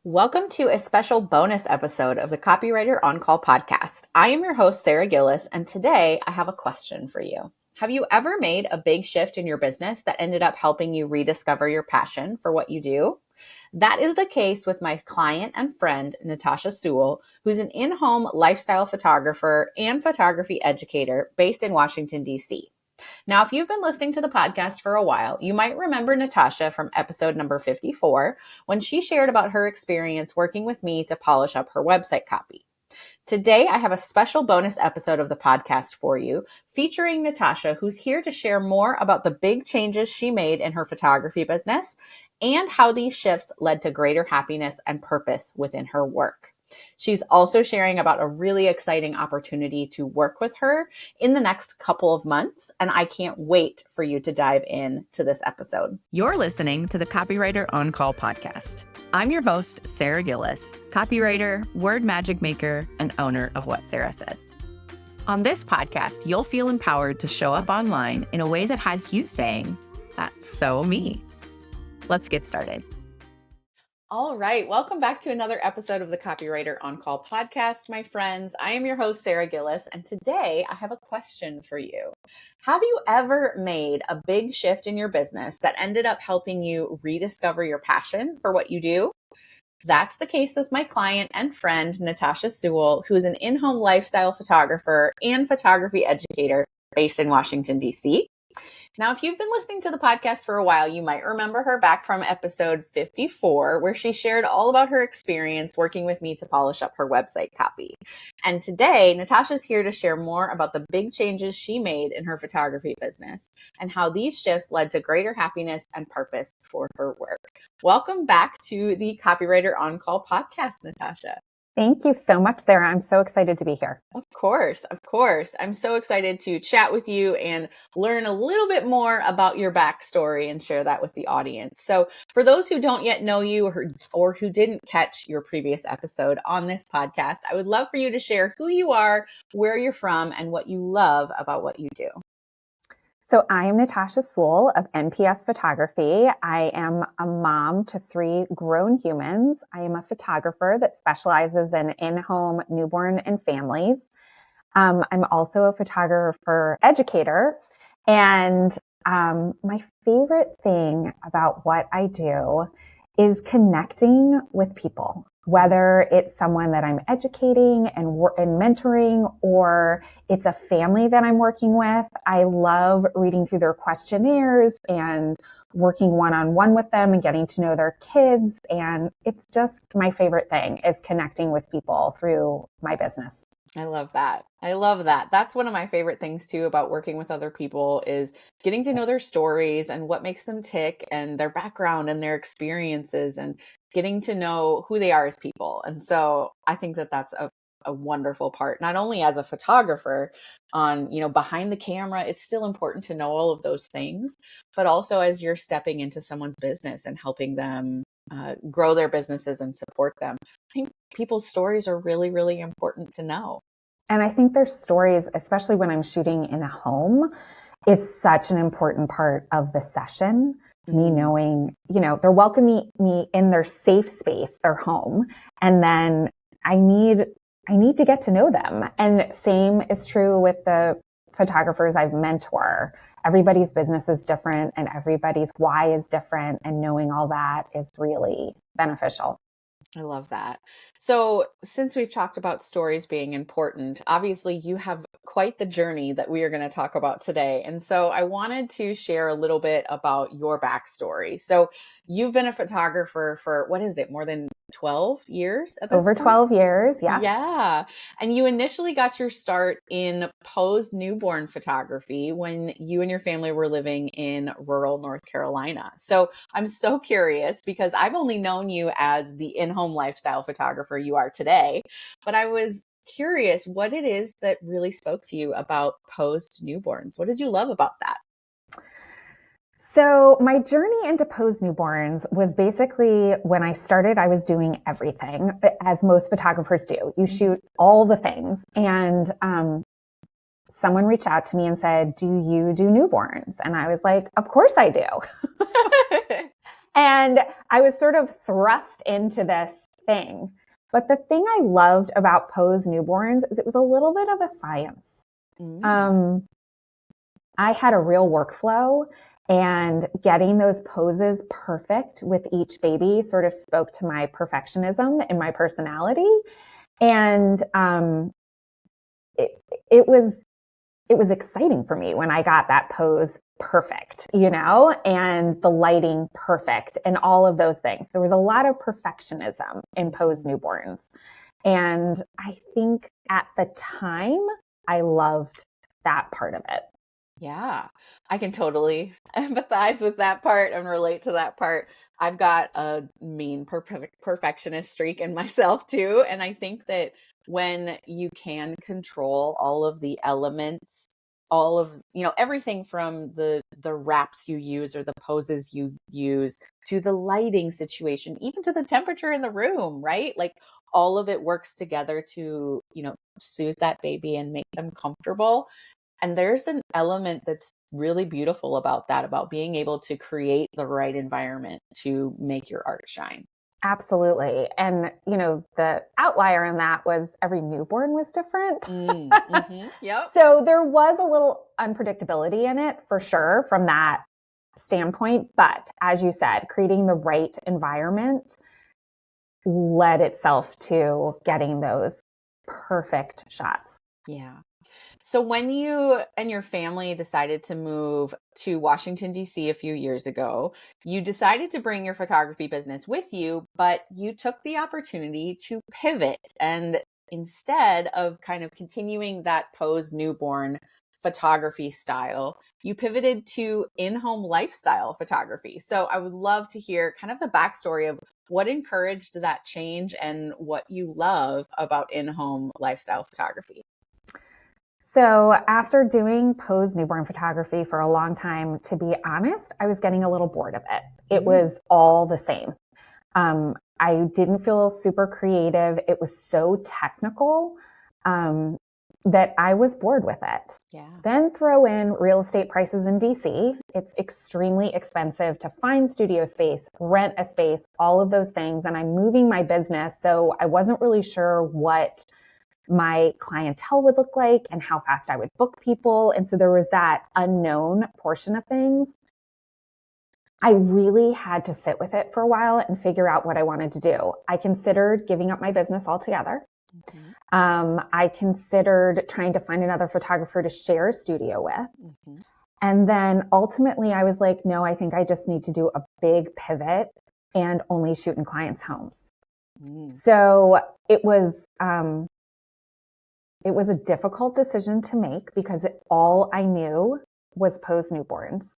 Welcome to a special bonus episode of the Copywriter On Call podcast. I am your host, Sarah Gillis, and today I have a question for you. Have you ever made a big shift in your business that ended up helping you rediscover your passion for what you do? That is the case with my client and friend, Natasha Sewell, who's an in-home lifestyle photographer and photography educator based in Washington, D.C. Now, if you've been listening to the podcast for a while, you might remember Natasha from episode number 54 when she shared about her experience working with me to polish up her website copy. Today, I have a special bonus episode of the podcast for you featuring Natasha, who's here to share more about the big changes she made in her photography business and how these shifts led to greater happiness and purpose within her work. She's also sharing about a really exciting opportunity to work with her in the next couple of months, and I can't wait for you to dive in to this episode. You're listening to the Copywriter On Call podcast. I'm your host, Sarah Gillis, copywriter, word magic maker, and owner of What Sarah Said. On this podcast, you'll feel empowered to show up online in a way that has you saying, "That's so me." Let's get started. All right. Welcome back to another episode of the Copywriter On Call podcast, my friends. I am your host, Sarah Gillis, and today I have a question for you. Have you ever made a big shift in your business that ended up helping you rediscover your passion for what you do? That's the case with my client and friend, Natasha Sewell, who is an in-home lifestyle photographer and photography educator based in Washington, D.C. Now, if you've been listening to the podcast for a while, you might remember her back from episode 54, where she shared all about her experience working with me to polish up her website copy. And today, Natasha's here to share more about the big changes she made in her photography business and how these shifts led to greater happiness and purpose for her work. Welcome back to the Copywriter On Call podcast, Natasha. Thank you so much, Sarah. I'm so excited to be here. Of course. I'm so excited to chat with you and learn a little bit more about your backstory and share that with the audience. So for those who don't yet know you or who didn't catch your previous episode on this podcast, I would love for you to share who you are, where you're from, and what you love about what you do. So I am Natasha Sewell of NPS Photography. I am a mom to 3 grown humans. I am a photographer that specializes in in-home newborn and families. I'm also a photographer educator. And my favorite thing about what I do is connecting with people, whether it's someone that I'm educating and mentoring, or it's a family that I'm working with. I love reading through their questionnaires and working one-on-one with them and getting to know their kids. And it's just my favorite thing is connecting with people through my business. I love that. That's one of my favorite things too about working with other people is getting to know their stories and what makes them tick and their background and their experiences and getting to know who they are as people. And so I think that that's a wonderful part, not only as a photographer on, behind the camera, it's still important to know all of those things, but also as you're stepping into someone's business and helping them grow their businesses and support them. I think people's stories are really, really important to know. And I think their stories, especially when I'm shooting in a home, is such an important part of the session. Me knowing, they're welcoming me in their safe space, their home. And then I need to get to know them. And same is true with the photographers I mentor. Everybody's business is different and everybody's why is different. And knowing all that is really beneficial. I love that. So since we've talked about stories being important, obviously you have quite the journey that we are going to talk about today. And so I wanted to share a little bit about your backstory. So you've been a photographer for, more than 12 years at this Over point? 12 years, yes. Yeah. And you initially got your start in pose newborn photography when you and your family were living in rural North Carolina. So I'm so curious because I've only known you as the in-home lifestyle photographer you are today, but I was curious what it is that really spoke to you about posed newborns. What did you love about that? So my journey into posed newborns was basically when I started, I was doing everything as most photographers do. You shoot all the things. And someone reached out to me and said, "Do you do newborns?" And I was like, "Of course I do." And I was sort of thrust into this thing. But the thing I loved about Pose Newborns is it was a little bit of a science. I had a real workflow, and getting those poses perfect with each baby sort of spoke to my perfectionism and my personality. And it was exciting for me when I got that pose perfect, and the lighting perfect and all of those things. There was a lot of perfectionism in Pose Newborns. And I think at the time, I loved that part of it. Yeah, I can totally empathize with that part and relate to that part. I've got a mean perfectionist streak in myself too. And I think that when you can control all of the elements, all of, everything from the wraps you use or the poses you use to the lighting situation, even to the temperature in the room, right? Like all of it works together to, soothe that baby and make them comfortable. And there's an element that's really beautiful about that, about being able to create the right environment to make your art shine. Absolutely. And, the outlier in that was every newborn was different. Yep. So there was a little unpredictability in it for sure from that standpoint. But as you said, creating the right environment led itself to getting those perfect shots. Yeah. So when you and your family decided to move to Washington, D.C. a few years ago, you decided to bring your photography business with you, but you took the opportunity to pivot. And instead of kind of continuing that Pose Newborn photography style, you pivoted to in-home lifestyle photography. So I would love to hear kind of the backstory of what encouraged that change and what you love about in-home lifestyle photography. So after doing Pose Newborn photography for a long time, to be honest, I was getting a little bored of it. It was all the same. I didn't feel super creative. It was so technical that I was bored with it. Yeah. Then throw in real estate prices in DC. It's extremely expensive to find studio space, rent a space, all of those things. And I'm moving my business. So I wasn't really sure what my clientele would look like and how fast I would book people. And so there was that unknown portion of things. I really had to sit with it for a while and figure out what I wanted to do. I considered giving up my business altogether. I considered trying to find another photographer to share a studio with. And then ultimately I was like, no, I think I just need to do a big pivot and only shoot in clients' homes. So it was a difficult decision to make because all I knew was Pose Newborns.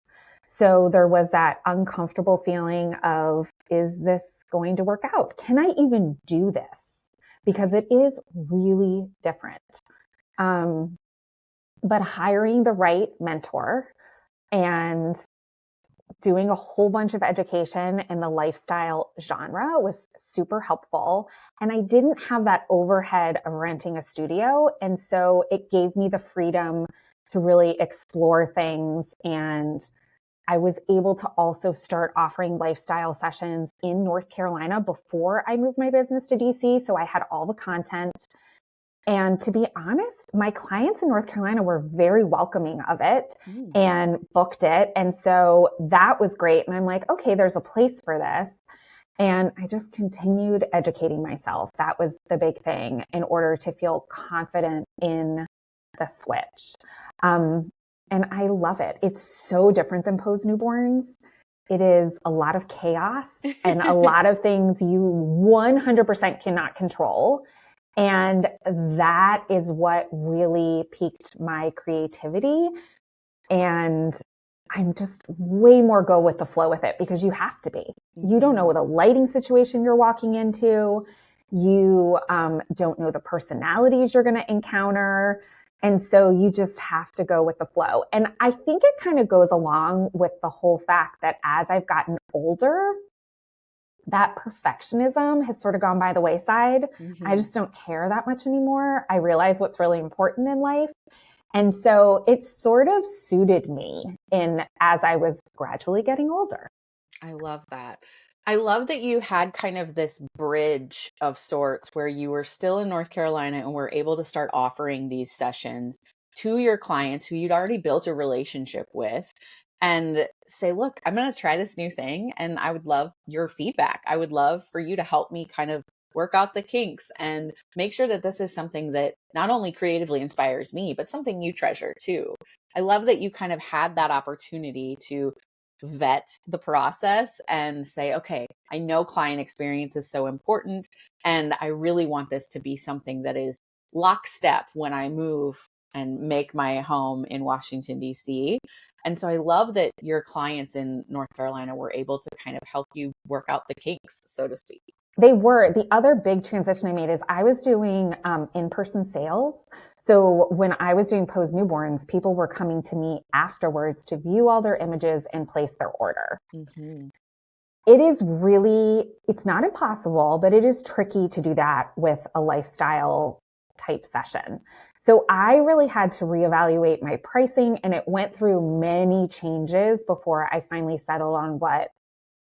So there was that uncomfortable feeling of, is this going to work out? Can I even do this? Because it is really different. But hiring the right mentor and doing a whole bunch of education in the lifestyle genre was super helpful. And I didn't have that overhead of renting a studio. And so it gave me the freedom to really explore things. And I was able to also start offering lifestyle sessions in North Carolina before I moved my business to DC. So I had all the content. And to be honest, my clients in North Carolina were very welcoming of it and booked it. And so that was great. And I'm like, okay, there's a place for this. And I just continued educating myself. That was the big thing in order to feel confident in the switch. And I love it. It's so different than Pose Newborns. It is a lot of chaos and a lot of things you 100% cannot control. And that is what really piqued my creativity. And I'm just way more go with the flow with it because you have to be. You don't know the lighting situation you're walking into. You don't know the personalities you're going to encounter. And so you just have to go with the flow. And I think it kind of goes along with the whole fact that as I've gotten older, that perfectionism has sort of gone by the wayside. I just don't care that much anymore. I realize what's really important in life. And so it sort of suited me as I was gradually getting older. I love that. I love that you had kind of this bridge of sorts where you were still in North Carolina and were able to start offering these sessions to your clients who you'd already built a relationship with and say, look, I'm going to try this new thing and I would love your feedback. I would love for you to help me kind of work out the kinks and make sure that this is something that not only creatively inspires me, but something you treasure too. I love that you kind of had that opportunity to vet the process and say, okay, I know client experience is so important, and I really want this to be something that is lockstep when I move and make my home in Washington, D.C. And so I love that your clients in North Carolina were able to kind of help you work out the kinks, so to speak. They were. The other big transition I made is I was doing in-person sales. So when I was doing Pose Newborns, people were coming to me afterwards to view all their images and place their order. Mm-hmm. It's not impossible, but it is tricky to do that with a lifestyle type session. So I really had to reevaluate my pricing, and it went through many changes before I finally settled on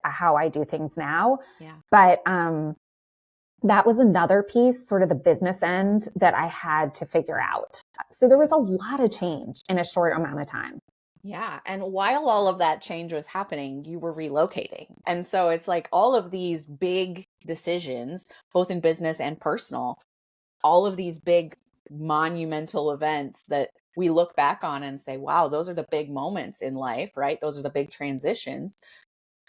how I do things now. Yeah. But that was another piece, sort of the business end, that I had to figure out. So there was a lot of change in a short amount of time. Yeah. And while all of that change was happening, you were relocating. And so it's like all of these big decisions, both in business and personal, all of these big monumental events that we look back on and say, wow, those are the big moments in life, right? Those are the big transitions.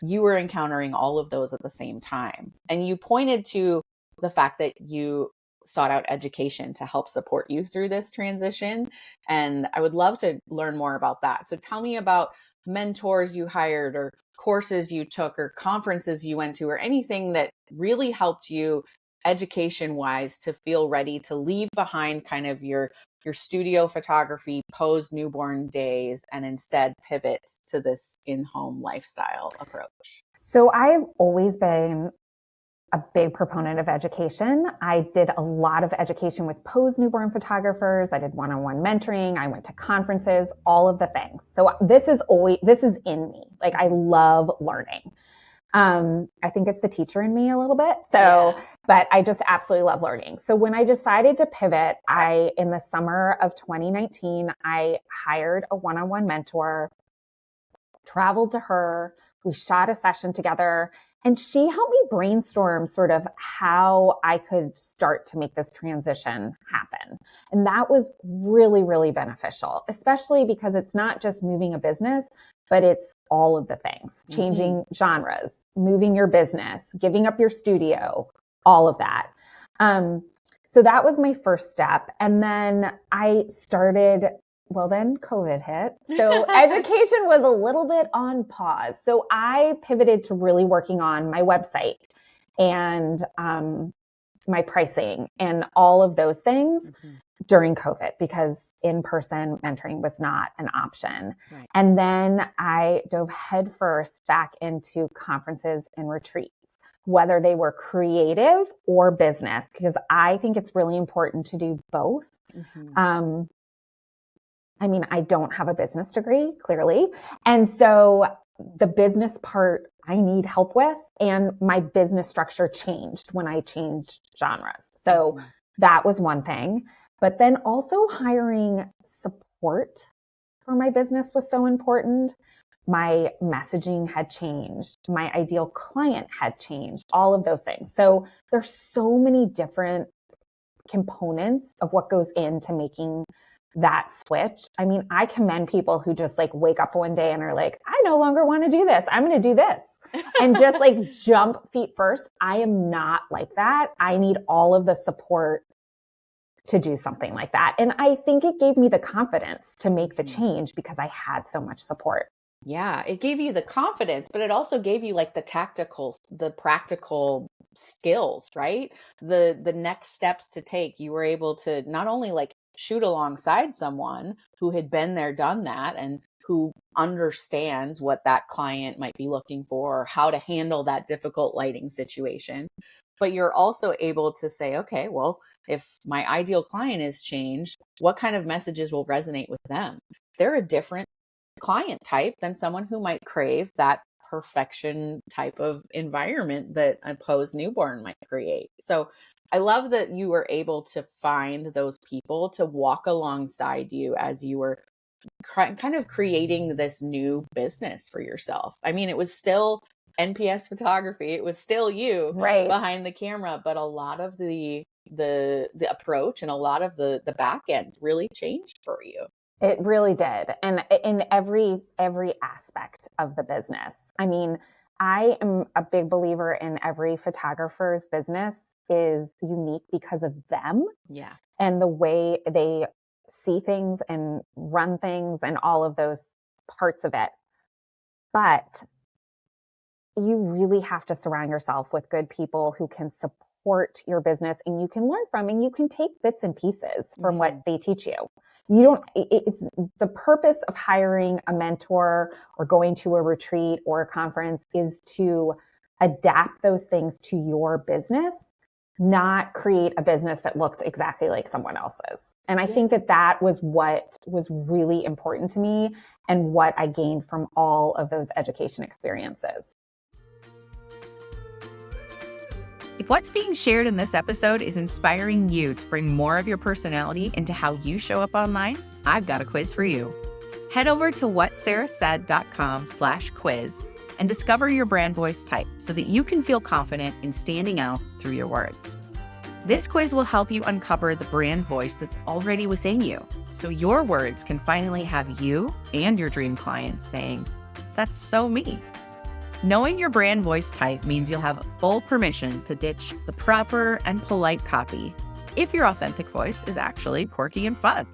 You were encountering all of those at the same time. And you pointed to the fact that you sought out education to help support you through this transition. And I would love to learn more about that. So tell me about mentors you hired or courses you took or conferences you went to or anything that really helped you education wise to feel ready to leave behind kind of your studio photography, Pose newborn days, and instead pivot to this in-home lifestyle approach? So I've always been a big proponent of education. I did a lot of education with Pose newborn photographers. I did one-on-one mentoring. I went to conferences, all of the things. So this is in me. Like, I love learning. I think it's the teacher in me a little bit. But I just absolutely love learning. So when I decided to pivot, in the summer of 2019, I hired a one-on-one mentor, traveled to her. We shot a session together, and she helped me brainstorm sort of how I could start to make this transition happen. And that was really, really beneficial, especially because it's not just moving a business, but it's all of the things, changing genres, moving your business, giving up your studio, all of that. So that was my first step. And then then COVID hit. So education was a little bit on pause. So I pivoted to really working on my website and my pricing and all of those things during COVID, because in-person mentoring was not an option. Right. And then I dove headfirst back into conferences and retreats, whether they were creative or business, because I think it's really important to do both. I don't have a business degree, clearly. And so the business part I need help with, and my business structure changed when I changed genres. So that was one thing. But then also hiring support for my business was so important. My messaging had changed. My ideal client had changed, all of those things. So there's so many different components of what goes into making that switch. I mean, I commend people who just like wake up one day and are like, I no longer want to do this. I'm going to do this. And just like jump feet first. I am not like that. I need all of the support to do something like that. And I think it gave me the confidence to make the change because I had so much support. Yeah, it gave you the confidence, but it also gave you like the practical skills, right? The next steps to take. You were able to not only like shoot alongside someone who had been there, done that, and who understands what that client might be looking for, or how to handle that difficult lighting situation, but you're also able to say, okay, well, if my ideal client is changed, what kind of messages will resonate with them? They're a different client type than someone who might crave that perfection type of environment that a posed newborn might create. So I love that you were able to find those people to walk alongside you as you were kind of creating this new business for yourself. I mean, it was still NPS photography. It was still you behind the camera, but a lot of the approach and a lot of the back end really changed for you. It really did. And in every aspect of the business. I mean, I am a big believer in every photographer's business is unique because of them. Yeah. And the way they see things and run things and all of those parts of it. But you really have to surround yourself with good people who can support your business and you can learn from, and you can take bits and pieces from what they teach you. It's the purpose of hiring a mentor or going to a retreat or a conference is to adapt those things to your business, not create a business that looks exactly like someone else's. And I think that was what was really important to me and what I gained from all of those education experiences. If what's being shared in this episode is inspiring you to bring more of your personality into how you show up online, I've got a quiz for you. Head over to whatsarahsaid.com/quiz and discover your brand voice type so that you can feel confident in standing out through your words. This quiz will help you uncover the brand voice that's already within you, so your words can finally have you and your dream clients saying, "That's so me." Knowing your brand voice type means you'll have full permission to ditch the proper and polite copy if your authentic voice is actually quirky and fun.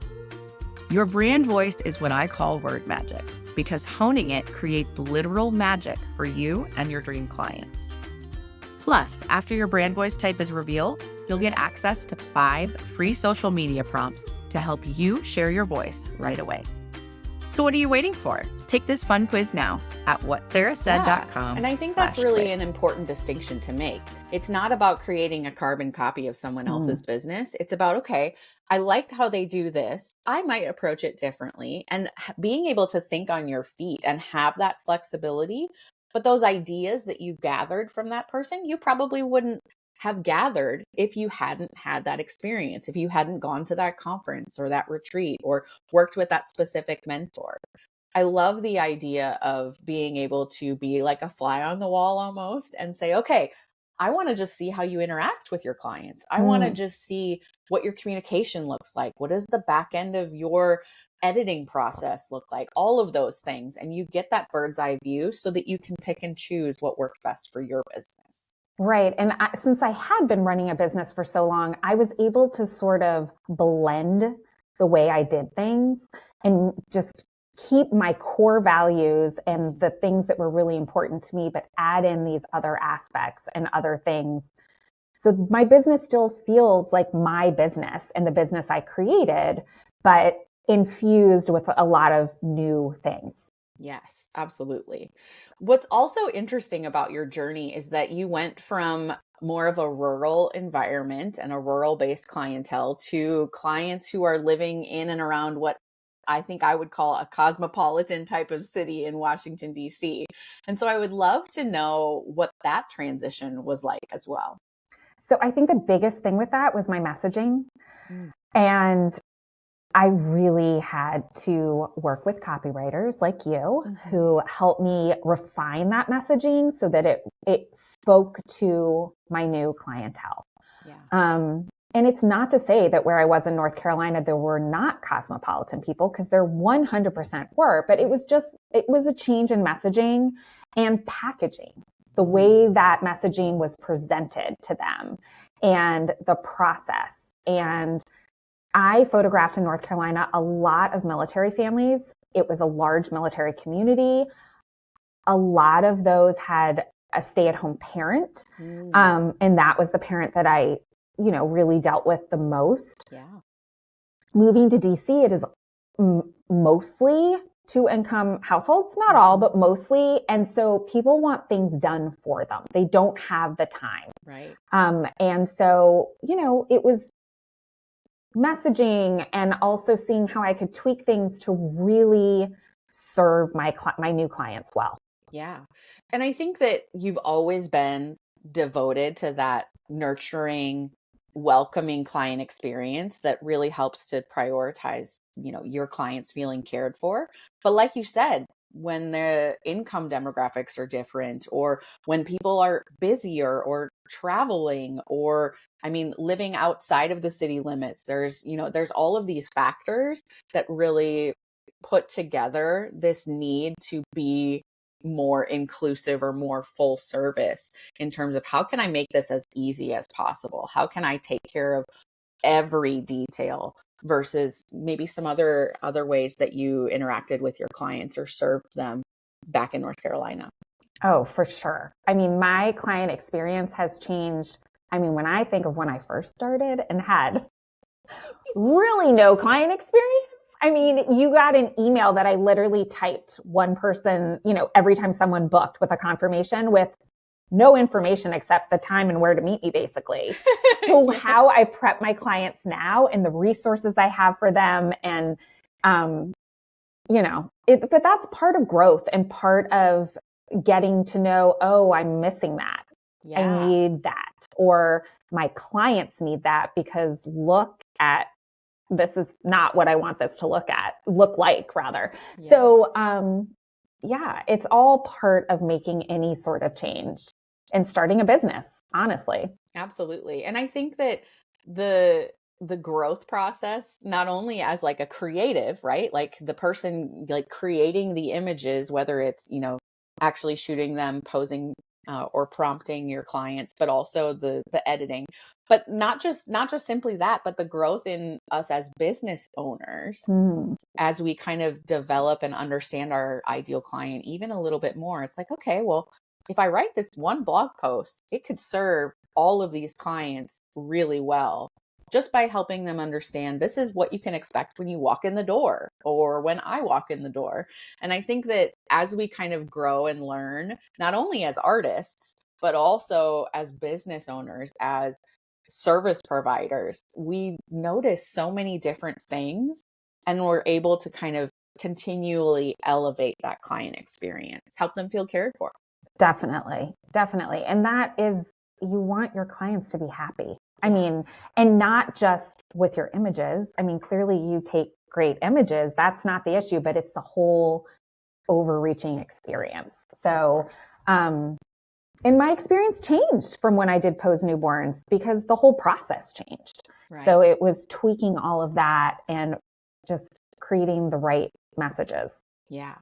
Your brand voice is what I call word magic, because honing it creates literal magic for you and your dream clients. Plus, after your brand voice type is revealed, you'll get access to 5 free social media prompts to help you share your voice right away. So what are you waiting for? Take this fun quiz now at whatsarahsaid.com. And I think that's really an important distinction to make. It's not about creating a carbon copy of someone else's business. It's about, okay, I like how they do this. I might approach it differently, and being able to think on your feet and have that flexibility. But those ideas that you gathered from that person, you probably wouldn't have gathered if you hadn't had that experience, if you hadn't gone to that conference or that retreat or worked with that specific mentor. I love the idea of being able to be like a fly on the wall almost and say, okay, I want to just see how you interact with your clients. I want to just see what your communication looks like. What does the back end of your editing process look like? All of those things. And you get that bird's eye view so that you can pick and choose what works best for your business. Right. And since I had been running a business for so long, I was able to sort of blend the way I did things and just keep my core values and the things that were really important to me, but add in these other aspects and other things. So my business still feels like my business and the business I created, but infused with a lot of new things. Yes, absolutely. What's also interesting about your journey is that you went from more of a rural environment and a rural-based clientele to clients who are living in and around what I think I would call a cosmopolitan type of city in Washington, D.C. And so I would love to know what that transition was like as well. So I think the biggest thing with that was my messaging. And I really had to work with copywriters like you who helped me refine that messaging so that it spoke to my new clientele. And it's not to say that where I was in North Carolina, there were not cosmopolitan people, because there 100% were, but it was a change in messaging and packaging, the way that messaging was presented to them and the process. And I photographed in North Carolina a lot of military families. It was a large military community. A lot of those had a stay-at-home parent. And that was the parent that I, really dealt with the most. Moving to DC, it is mostly two-income households, not all, but mostly. And so people want things done for them. They don't have the time. Right. And so, it was messaging and also seeing how I could tweak things to really serve my new clients well. Yeah. And I think that you've always been devoted to that nurturing, welcoming client experience that really helps to prioritize, your clients feeling cared for. But like you said, when the income demographics are different, or when people are busier or traveling, or I mean, living outside of the city limits, there's all of these factors that really put together this need to be more inclusive or more full service in terms of how can I make this as easy as possible? How can I take care of every detail versus maybe some other ways that you interacted with your clients or served them back in North Carolina? Oh, for sure. I mean, my client experience has changed. I mean, when I think of when I first started and had really no client experience, I mean, you got an email that I literally typed one person, every time someone booked with a confirmation with no information except the time and where to meet me, basically, to Yeah. how I prep my clients now and the resources I have for them. And, but that's part of growth and part of getting to know, oh, I'm missing that. I Yeah. need that. Or my clients need that because look at this is not what I want this to look like rather. Yeah. So, yeah, it's all part of making any sort of change and starting a business, honestly. Absolutely. And I think that the growth process, not only as like a creative, right? Like the person like creating the images, whether it's, actually shooting them, posing or prompting your clients, but also the editing. But not just simply that, but the growth in us as business owners Mm. as we kind of develop and understand our ideal client even a little bit more. It's like, okay, well, if I write this one blog post, it could serve all of these clients really well just by helping them understand this is what you can expect when you walk in the door or when I walk in the door. And I think that as we kind of grow and learn, not only as artists, but also as business owners, as service providers, we notice so many different things and we're able to kind of continually elevate that client experience, help them feel cared for. Definitely. Definitely. And that is, you want your clients to be happy. I Yeah. mean, and not just with your images. I mean, clearly you take great images. That's not the issue, but it's the whole overreaching experience. Of So, course. um, and my experience changed from when I did Pose Newborns because the whole process changed. Right. So it was tweaking all of that and just creating the right messages. Yeah.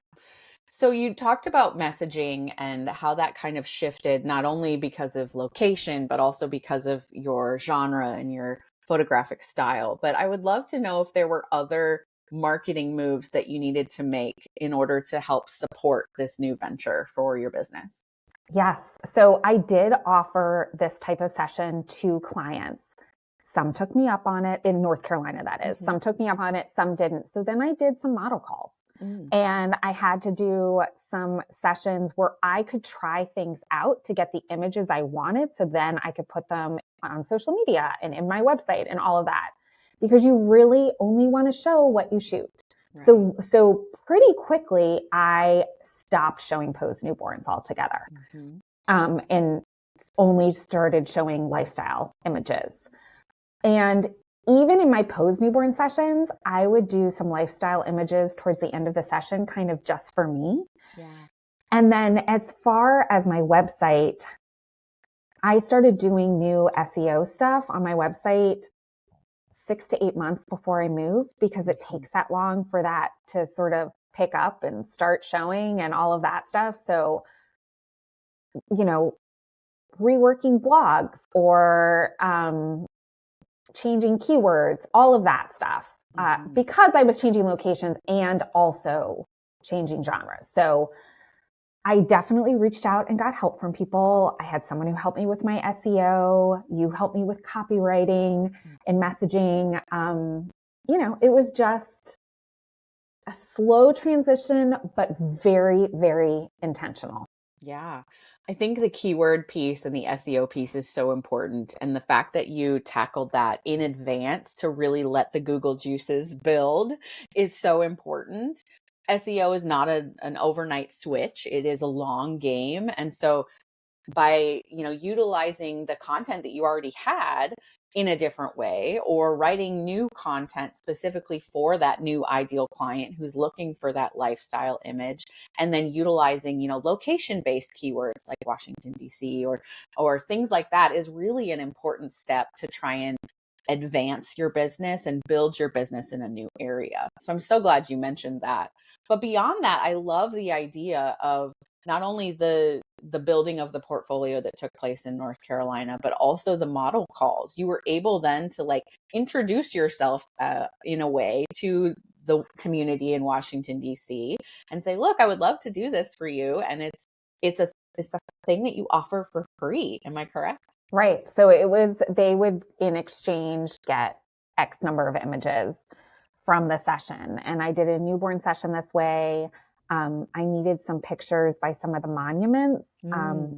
So you talked about messaging and how that kind of shifted, not only because of location, but also because of your genre and your photographic style. But I would love to know if there were other marketing moves that you needed to make in order to help support this new venture for your business. Yes. So I did offer this type of session to clients. Some took me up on it in North Carolina, that is. Mhm. Some took me up on it, some didn't. So then I did some model calls. Mm. And I had to do some sessions where I could try things out to get the images I wanted. So then I could put them on social media and in my website and all of that. Because you really only want to show what you shoot. Right. So pretty quickly, I stopped showing Pose Newborns altogether, Mhm. and only started showing lifestyle images. And even in my Pose Newborn sessions, I would do some lifestyle images towards the end of the session, kind of just for me. Yeah. And then as far as my website, I started doing new SEO stuff on my website 6 to 8 months before I moved because it Mhm. takes that long for that to sort of pick up and start showing and all of that stuff. So, you know, reworking blogs or changing keywords, all of that stuff, Mhm. because I was changing locations and also changing genres. So I definitely reached out and got help from people. I had someone who helped me with my SEO. You helped me with copywriting and Mhm. messaging. It was just a slow transition, but very, very intentional. Yeah. I think the keyword piece and the SEO piece is so important. And the fact that you tackled that in advance to really let the Google juices build is so important. SEO is not an overnight switch. It is a long game. And so by, utilizing the content that you already had in a different way, or writing new content specifically for that new ideal client who's looking for that lifestyle image, and then utilizing, location-based keywords like Washington, D.C. or things like that is really an important step to try and advance your business and build your business in a new area. So I'm so glad you mentioned that. But beyond that, I love the idea of not only the building of the portfolio that took place in North Carolina, but also the model calls. You were able then to like introduce yourself in a way to the community in Washington, D.C. and say, look, I would love to do this for you. And it's a thing that you offer for free. Am I correct? Right. So they would in exchange get X number of images from the session. And I did a newborn session this way. I needed some pictures by some of the monuments.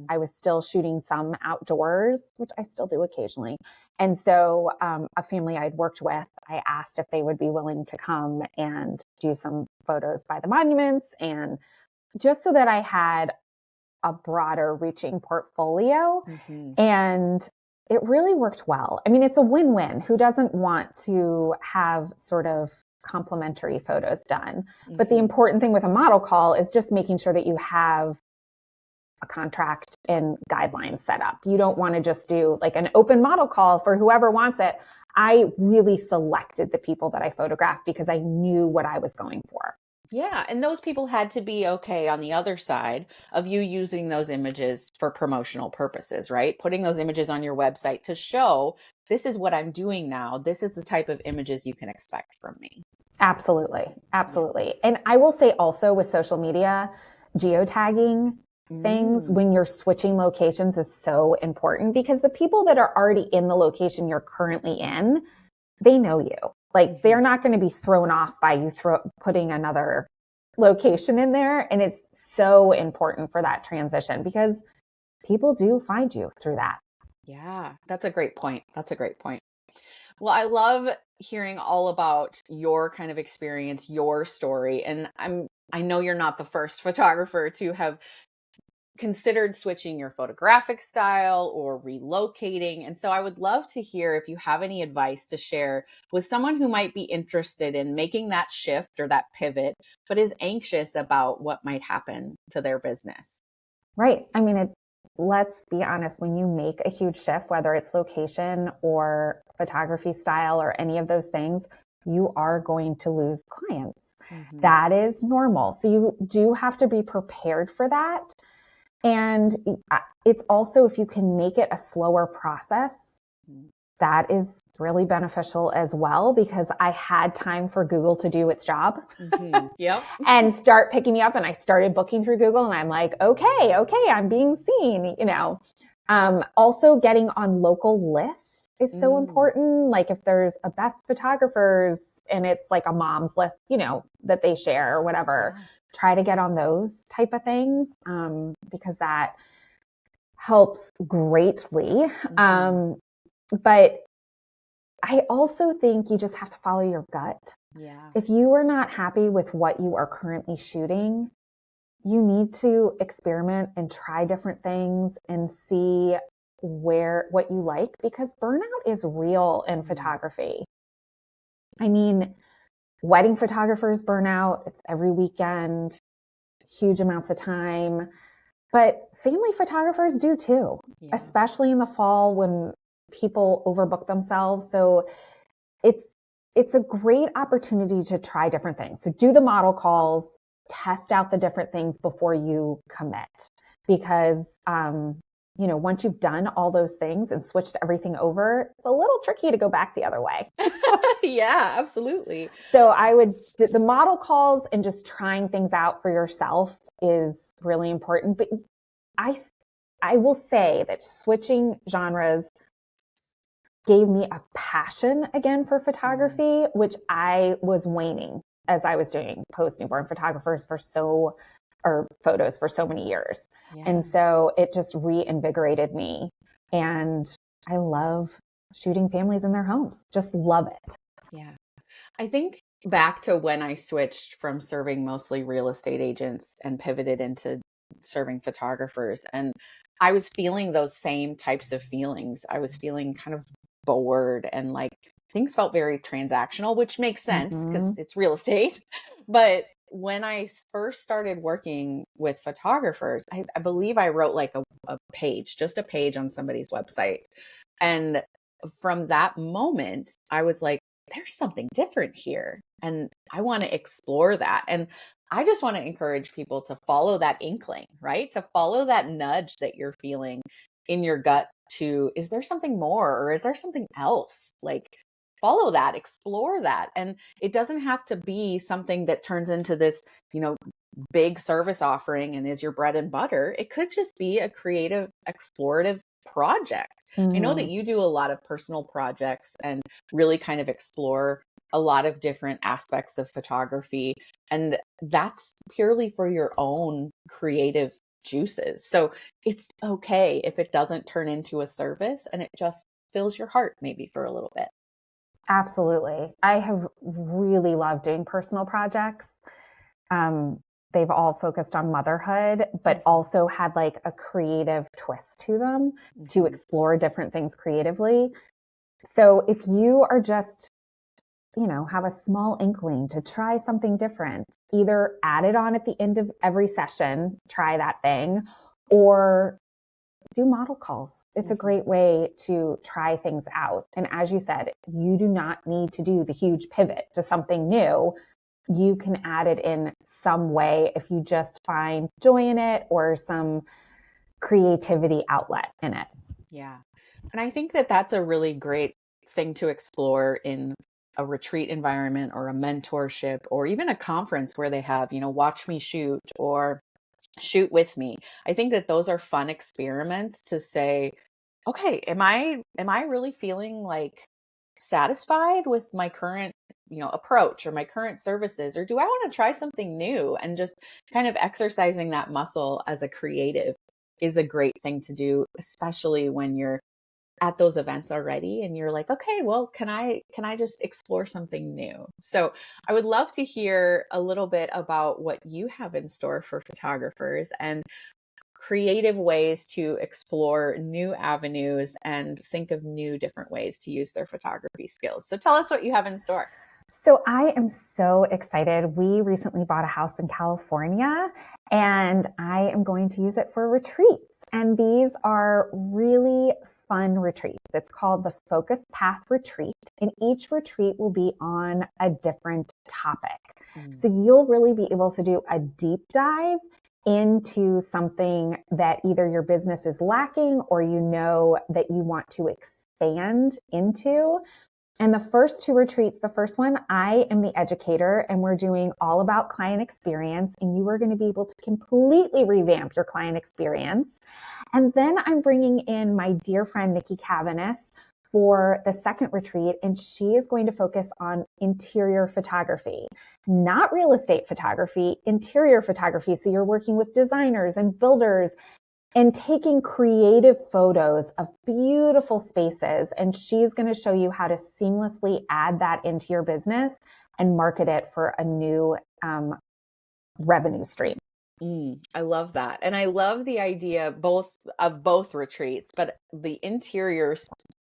I was still shooting some outdoors, which I still do occasionally. And so a family I'd worked with, I asked if they would be willing to come and do some photos by the monuments, and just so that I had a broader reaching portfolio. And it really worked well. I mean, it's a win-win. Who doesn't want to have sort of complimentary photos done? But the important thing with a model call is just making sure that you have a contract and guidelines set up. You don't want to just do like an open model call for whoever wants it. I really selected the people that I photographed because I knew what I was going for. Yeah. And those people had to be okay on the other side of you using those images for promotional purposes, right? Putting those images on your website to show this is what I'm doing now. This is the type of images you can expect from me. Absolutely. Absolutely. And I will say also with social media, geotagging things when you're switching locations is so important, because the people that are already in the location you're currently in, they know you. Like they're not going to be thrown off by you putting another location in there. And it's so important for that transition because people do find you through that. Yeah, that's a great point. That's a great point. Well, I love hearing all about your kind of experience, your story. And I know you're not the first photographer to have considered switching your photographic style or relocating. And so I would love to hear if you have any advice to share with someone who might be interested in making that shift or that pivot, but is anxious about what might happen to their business. Right. I mean, let's be honest, when you make a huge shift, whether it's location or photography style or any of those things, you are going to lose clients. That is normal. So you do have to be prepared for that. And it's also, if you can make it a slower process, that is really beneficial as well, because I had time for Google to do its job. Yep. And start picking me up. And I started booking through Google, and I'm like, okay, I'm being seen, Also getting on local lists is so important. Like if there's a best photographers and it's like a mom's list, that they share or whatever. Yeah. Try to get on those type of things, because that helps greatly. But I also think you just have to follow your gut. Yeah. If you are not happy with what you are currently shooting, you need to experiment and try different things and see what you like, because burnout is real in photography. I mean, wedding photographers burn out. It's every weekend, huge amounts of time. But family photographers do too, especially in the fall when people overbook themselves. So it's a great opportunity to try different things. So do the model calls, test out the different things before you commit, because once you've done all those things and switched everything over, it's a little tricky to go back the other way. Yeah, absolutely. So the model calls and just trying things out for yourself is really important. But I will say that switching genres gave me a passion again for photography, which I was waning as I was doing post-newborn photos for so many years. Yeah. And so it just reinvigorated me. And I love shooting families in their homes. Just love it. Yeah. I think back to when I switched from serving mostly real estate agents and pivoted into serving photographers. And I was feeling those same types of feelings. I was feeling kind of bored and like things felt very transactional, which makes sense because it's real estate. But when I first started working with photographers, I believe I wrote like a page, just a page on somebody's website. And from that moment, I was like, there's something different here. And I want to explore that. And I just want to encourage people to follow that inkling, right? To follow that nudge that you're feeling in your gut to, is there something more or is there something else? Like, follow that, explore that. And it doesn't have to be something that turns into this, big service offering and is your bread and butter. It could just be a creative, explorative project. I know that you do a lot of personal projects and really kind of explore a lot of different aspects of photography. And that's purely for your own creative juices. So it's okay if it doesn't turn into a service and it just fills your heart maybe for a little bit. Absolutely. I have really loved doing personal projects. They've all focused on motherhood, but also had like a creative twist to them to explore different things creatively. So if you are just, have a small inkling to try something different, either add it on at the end of every session, try that thing, or do model calls. It's a great way to try things out. And as you said, you do not need to do the huge pivot to something new. You can add it in some way if you just find joy in it or some creativity outlet in it. Yeah. And I think that that's a really great thing to explore in a retreat environment or a mentorship or even a conference where they have, watch me shoot or shoot with me. I think that those are fun experiments to say, okay, am I really feeling like satisfied with my current, approach or my current services, or do I want to try something new? And just kind of exercising that muscle as a creative is a great thing to do, especially when you're at those events already and you're like, okay, well, can I just explore something new? So I would love to hear a little bit about what you have in store for photographers and creative ways to explore new avenues and think of new different ways to use their photography skills. So tell us what you have in store. So I am so excited. We recently bought a house in California and I am going to use it for retreats. And these are really fun retreats. It's called the Focus Path Retreat. And each retreat will be on a different topic. So you'll really be able to do a deep dive into something that either your business is lacking or that you want to expand into. And the first two retreats, the first one, I am the educator and we're doing all about client experience, and you are going to be able to completely revamp your client experience. And then I'm bringing in my dear friend, Nikki Cavanis, for the second retreat, and she is going to focus on interior photography, not real estate photography, interior photography. So you're working with designers and builders and taking creative photos of beautiful spaces. And she's going to show you how to seamlessly add that into your business and market it for a new revenue stream. I love that. And I love the idea both retreats, but the interior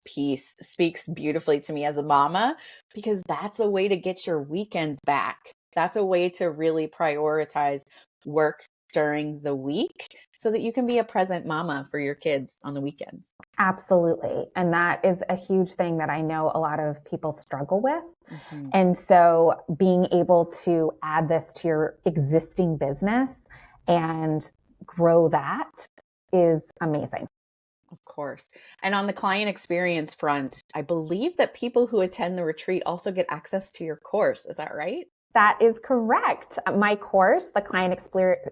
piece speaks beautifully to me as a mama, because that's a way to get your weekends back. That's a way to really prioritize work during the week so that you can be a present mama for your kids on the weekends. Absolutely. And that is a huge thing that I know a lot of people struggle with. And so being able to add this to your existing business and grow that is amazing. Of course. And on the client experience front, I believe that people who attend the retreat also get access to your course. Is that right? That is correct. My course, the Client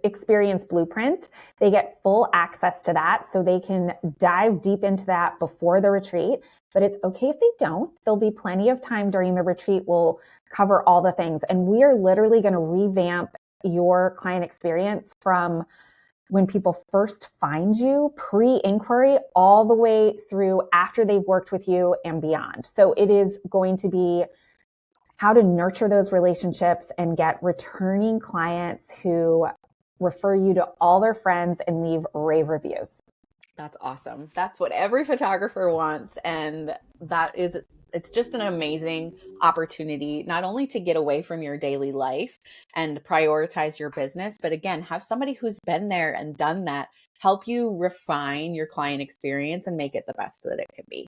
Experience Blueprint, they get full access to that so they can dive deep into that before the retreat. But it's okay if they don't. There'll be plenty of time during the retreat. We'll cover all the things. And we are literally going to revamp your client experience from when people first find you, pre-inquiry, all the way through after they've worked with you and beyond. So it is going to be how to nurture those relationships and get returning clients who refer you to all their friends and leave rave reviews. That's awesome. That's what every photographer wants. And it's just an amazing opportunity, not only to get away from your daily life and prioritize your business, but again, have somebody who's been there and done that help you refine your client experience and make it the best that it can be.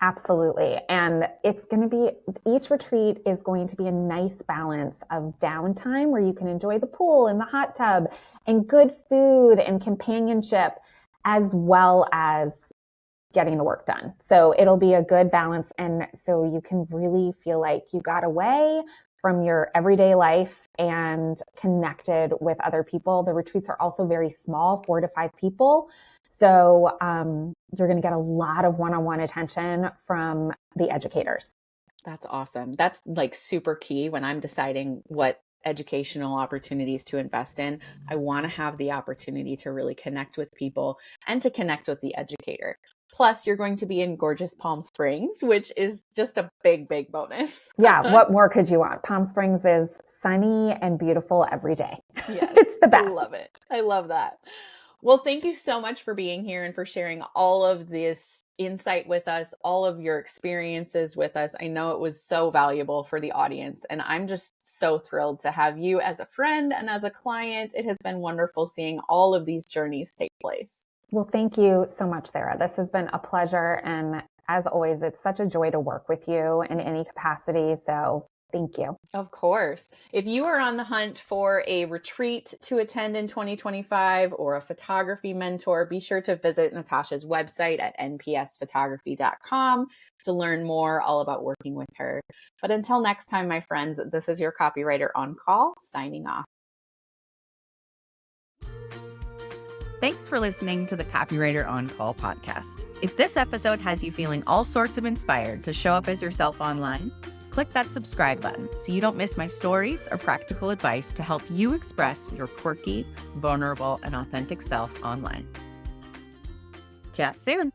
Absolutely. And each retreat is going to be a nice balance of downtime where you can enjoy the pool and the hot tub and good food and companionship, as well as getting the work done. So it'll be a good balance. And so you can really feel like you got away from your everyday life and connected with other people. The retreats are also very small, 4 to 5 people. So you're going to get a lot of one-on-one attention from the educators. That's awesome. That's like super key when I'm deciding what educational opportunities to invest in. I want to have the opportunity to really connect with people and to connect with the educator. Plus, you're going to be in gorgeous Palm Springs, which is just a big, big bonus. Yeah. What more could you want? Palm Springs is sunny and beautiful every day. Yes. It's the best. I love it. I love that. Well, thank you so much for being here and for sharing all of this insight with us, all of your experiences with us. I know it was so valuable for the audience, and I'm just so thrilled to have you as a friend and as a client. It has been wonderful seeing all of these journeys take place. Well, thank you so much, Sarah. This has been a pleasure. And as always, it's such a joy to work with you in any capacity. So thank you. Of course. If you are on the hunt for a retreat to attend in 2025 or a photography mentor, be sure to visit Natasha's website at npsphotography.com to learn more all about working with her. But until next time, my friends, this is your Copywriter on Call signing off. Thanks for listening to the Copywriter on Call podcast. If this episode has you feeling all sorts of inspired to show up as yourself online, click that subscribe button so you don't miss my stories or practical advice to help you express your quirky, vulnerable, and authentic self online. Chat soon.